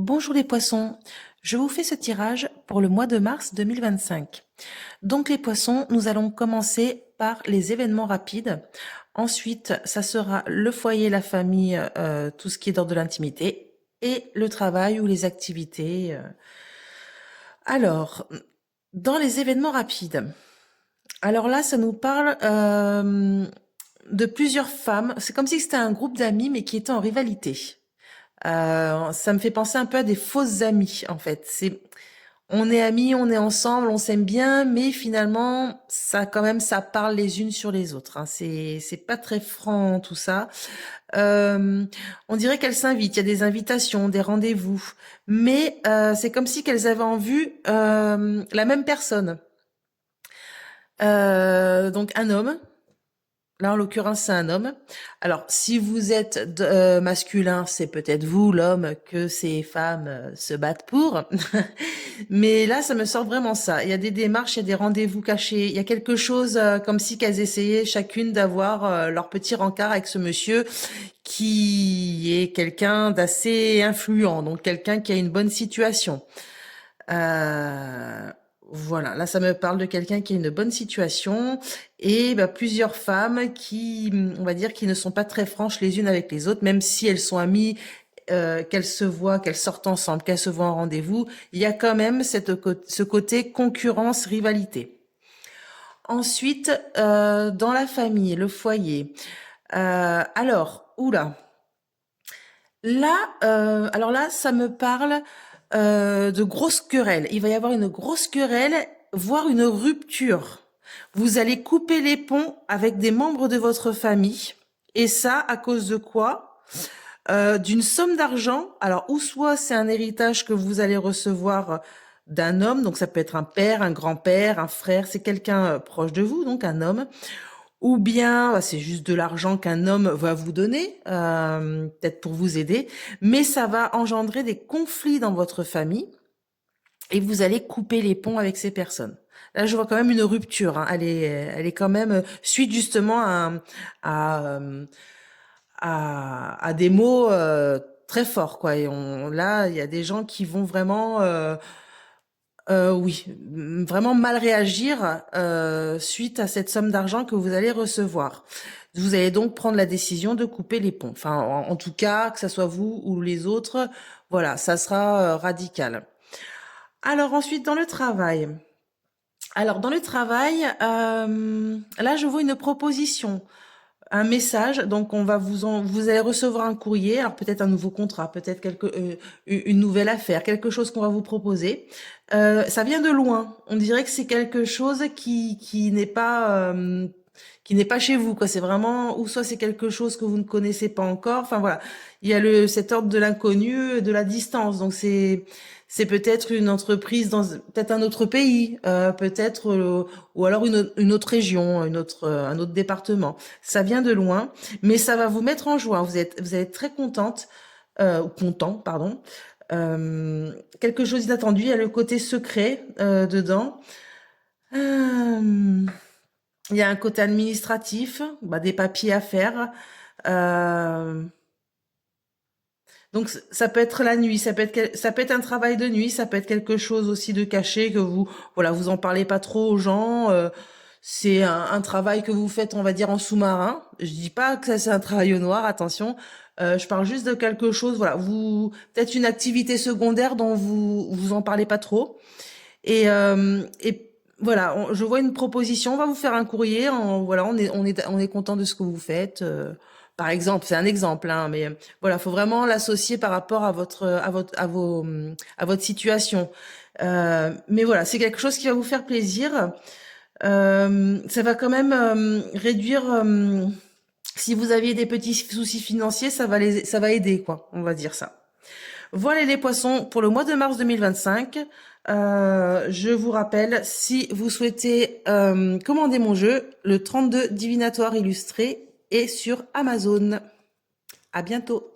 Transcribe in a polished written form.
Bonjour les poissons, je vous fais ce tirage pour le mois de mars 2025. Donc les poissons, nous allons commencer par les événements rapides. Ensuite, ça sera le foyer, la famille, tout ce qui est d'ordre de l'intimité et le travail ou les activités. Alors, dans les événements rapides, alors là, ça nous parle de plusieurs femmes. C'est comme si c'était un groupe d'amis, mais qui étaient en rivalité. Ça me fait penser un peu à des fausses amies, en fait. On est amis, on est ensemble, on s'aime bien, mais finalement, ça quand même, ça parle les unes sur les autres, hein. C'est pas très franc tout ça. Euh, on dirait qu'elles s'invitent, il y a des invitations, des rendez-vous, mais c'est comme si qu'elles avaient en vue la même personne. Donc un homme. Là, en l'occurrence, c'est un homme. Alors, si vous êtes masculin, c'est peut-être vous, l'homme, que ces femmes se battent pour. Mais là, ça me sort vraiment ça. Il y a des démarches, il y a des rendez-vous cachés. Il y a quelque chose comme si qu'elles essayaient chacune d'avoir leur petit rencard avec ce monsieur qui est quelqu'un d'assez influent, donc quelqu'un qui a une bonne situation. Euh, voilà, là ça me parle de quelqu'un qui a une bonne situation et bah, plusieurs femmes qui, on va dire, qui ne sont pas très franches les unes avec les autres, même si elles sont amies, qu'elles se voient, qu'elles sortent ensemble, qu'elles se voient en rendez-vous, il y a quand même ce côté concurrence, rivalité. Ensuite, dans la famille, le foyer. Oula. Alors là, ça me parle de grosses querelles. Il va y avoir une grosse querelle, voire une rupture. Vous allez couper les ponts avec des membres de votre famille. Et ça, à cause de quoi? D'une somme d'argent. Alors, ou soit c'est un héritage que vous allez recevoir d'un homme, donc ça peut être un père, un grand-père, un frère, c'est quelqu'un proche de vous, donc un homme. Ou bien c'est juste de l'argent qu'un homme va vous donner, peut-être pour vous aider, mais ça va engendrer des conflits dans votre famille et vous allez couper les ponts avec ces personnes. Là, je vois quand même une rupture, hein. Elle est quand même suite justement à, à des mots très forts, quoi. Et là, il y a des gens qui vont vraiment oui, vraiment mal réagir suite à cette somme d'argent que vous allez recevoir. Vous allez donc prendre la décision de couper les ponts. Enfin, en tout cas, que ce soit vous ou les autres, voilà, ça sera radical. Alors ensuite, dans le travail. Alors dans le travail, là, je vois une proposition, un message. Donc vous allez recevoir un courrier, alors peut-être un nouveau contrat, peut-être une nouvelle affaire, quelque chose qu'on va vous proposer. Ça vient de loin. On dirait que c'est quelque chose qui n'est pas chez vous, quoi. C'est vraiment, ou soit c'est quelque chose que vous ne connaissez pas encore. Enfin voilà, il y a cet ordre de l'inconnu, de la distance. Donc c'est peut-être une entreprise dans peut-être un autre pays, peut-être ou alors une autre région, un autre département. Ça vient de loin, mais ça va vous mettre en joie. Vous allez être très contente, ou content, pardon. Quelque chose d'inattendu. Il y a le côté secret dedans. Euh, il y a un côté administratif, bah, des papiers à faire. Euh, donc ça peut être la nuit, ça peut être un travail de nuit, ça peut être quelque chose aussi de caché que vous en parlez pas trop aux gens. C'est un travail que vous faites, on va dire, en sous-marin. Je dis pas que ça c'est un travail au noir, attention. Je parle juste de quelque chose, voilà, peut-être une activité secondaire dont vous en parlez pas trop. Et voilà, je vois une proposition, on va vous faire un courrier, voilà, on est content de ce que vous faites. Par exemple, c'est un exemple, hein, mais voilà, faut vraiment l'associer par rapport à votre situation. Mais voilà, c'est quelque chose qui va vous faire plaisir. Ça va quand même réduire. Si vous aviez des petits soucis financiers, ça va aider, quoi. On va dire ça. Voilà les poissons pour le mois de mars 2025. Je vous rappelle, si vous souhaitez commander mon jeu, le 32 Divinatoire illustré est sur Amazon. À bientôt.